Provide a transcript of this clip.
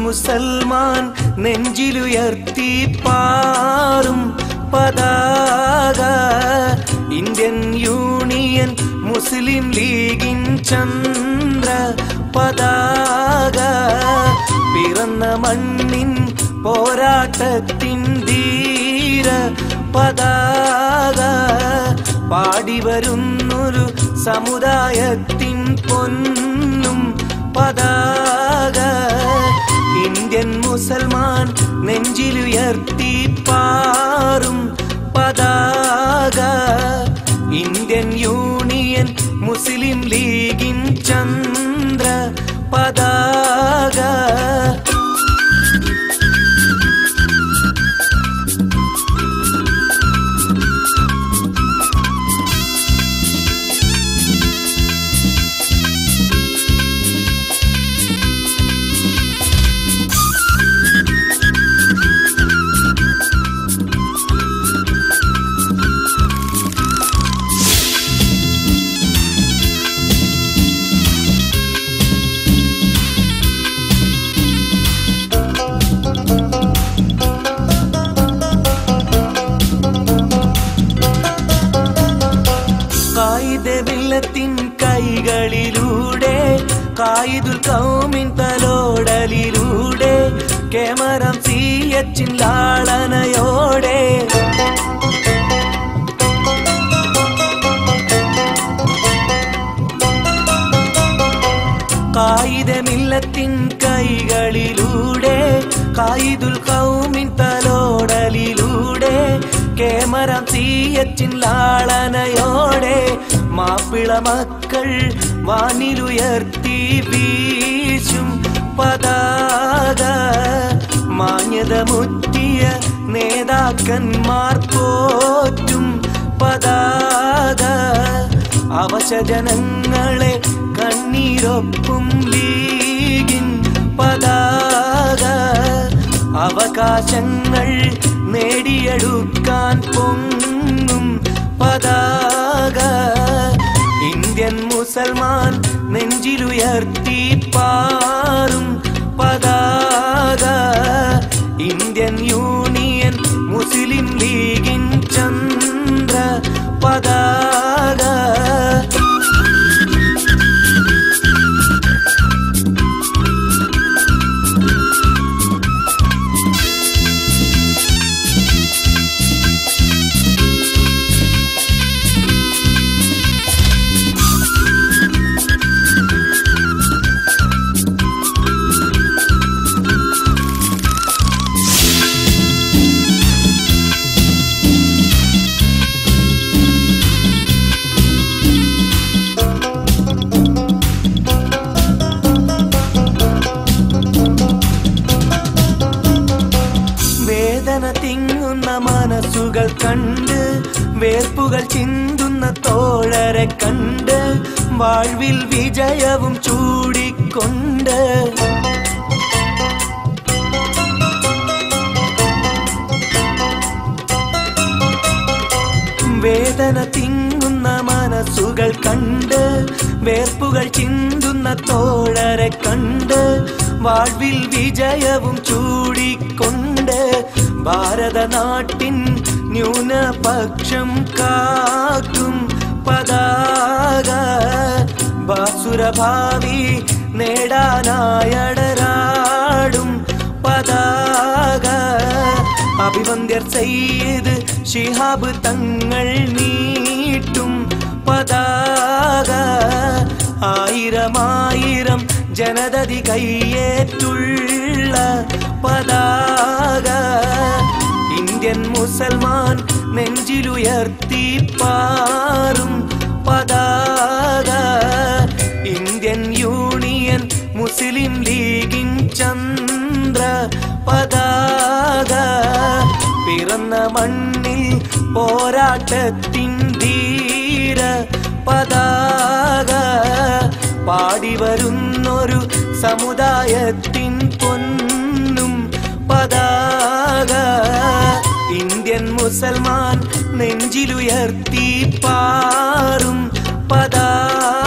മുസൽമാൻ നെഞ്ചിലുയർത്തി പാറും പതാക Indian union മുസ്ലിം ലീഗിൻ ചന്ദ്ര പതാക പിറന്ന മണ്ണിൻ പോരാട്ടത്തിൻ ധീര പതാക പാടി വരുന്നൊരു സമുദായത്തിൻ പൊന്നും പതാക ഇന്ത്യൻ മുസൽമാൻ നെഞ്ചിലുയർത്തി പാറും പതാക ഇന്ത്യൻ യൂണിയൻ മുസ്ലിം ലീഗിൻ ചന്ദ്ര പതാക ിൻ കൈകളിലൂടെ കായിദുൽ ഖൗമിൻ തലോടലിലൂടെ കേമരം സിയച്ചിൻ ലാളനയോടെ കായിദമില്ലത്തിൻ കൈകളിലൂടെ കായിദുൽ ഖൗമിൻ തലോടലിലൂടെ കേമരം സിയച്ചിൻ ലാളനയോടെ മാപ്പിള മക്കൾ വാനിലുയർത്തി വീശും പതാക മാന്യത മുറ്റിയ നേതാക്കന്മാർ പോറ്റും പതാക അവശജനങ്ങളെ കണ്ണീരൊപ്പും ലീഗിൻ പതാക അവകാശങ്ങൾ നേടിയെടുക്കാൻ പൊങ്ങും പതാക ഇന്ത്യൻ മുസൽമാൻ നെഞ്ചിലുയർത്തി പാറും പതാക ഇന്ത്യൻ യൂണിയൻ മുസ്ലിം ലീഗിൻ ചന്ദ്ര പതാക തിങ്ങുന്ന മനസ്സുകൾ കണ്ട് വേർപ്പുകൾ ചിന്തുന്ന തോഴരെ കണ്ട് വാഴ്വിൽ വിജയവും ചൂടിക്കൊണ്ട് വേദന തിങ്ങുന്ന മനസ്സുകൾ കണ്ട് വേർപ്പുകൾ ചിന്തുന്ന തോഴരെ കണ്ട് വാഴ്വിൽ വിജയവും ചൂടിക്കൊണ്ട് ഭാരതനാട്ടിൻ ന്യൂനപക്ഷം കാക്കും പതാക ബാസുരഭാവി നേടാനായടരാടും പതാക അഭിവന്ദ്യർ സയ്യിദ് ശിഹാബ് തങ്ങൾ നീട്ടും പതാക ആയിരമായിരം ജനതതി കയ്യേറ്റുള്ള പതാക ഇന്ത്യൻ മുസൽമാൻ നെഞ്ചിലുയർത്തി പാറും പതാക ഇന്ത്യൻ യൂണിയൻ മുസ്ലിം ലീഗിൻ ചന്ദ്ര പതാക പിറന്ന മണ്ണിൽ പോരാട്ടത്തിൻ ധീര പതാക പാടി വരുന്നൊരു സമുദായത്തിൻ പൊന്നും പതാക ഇന്ത്യൻ മുസൽമാൻ നെഞ്ചിലുയർത്തി പാറും പതാക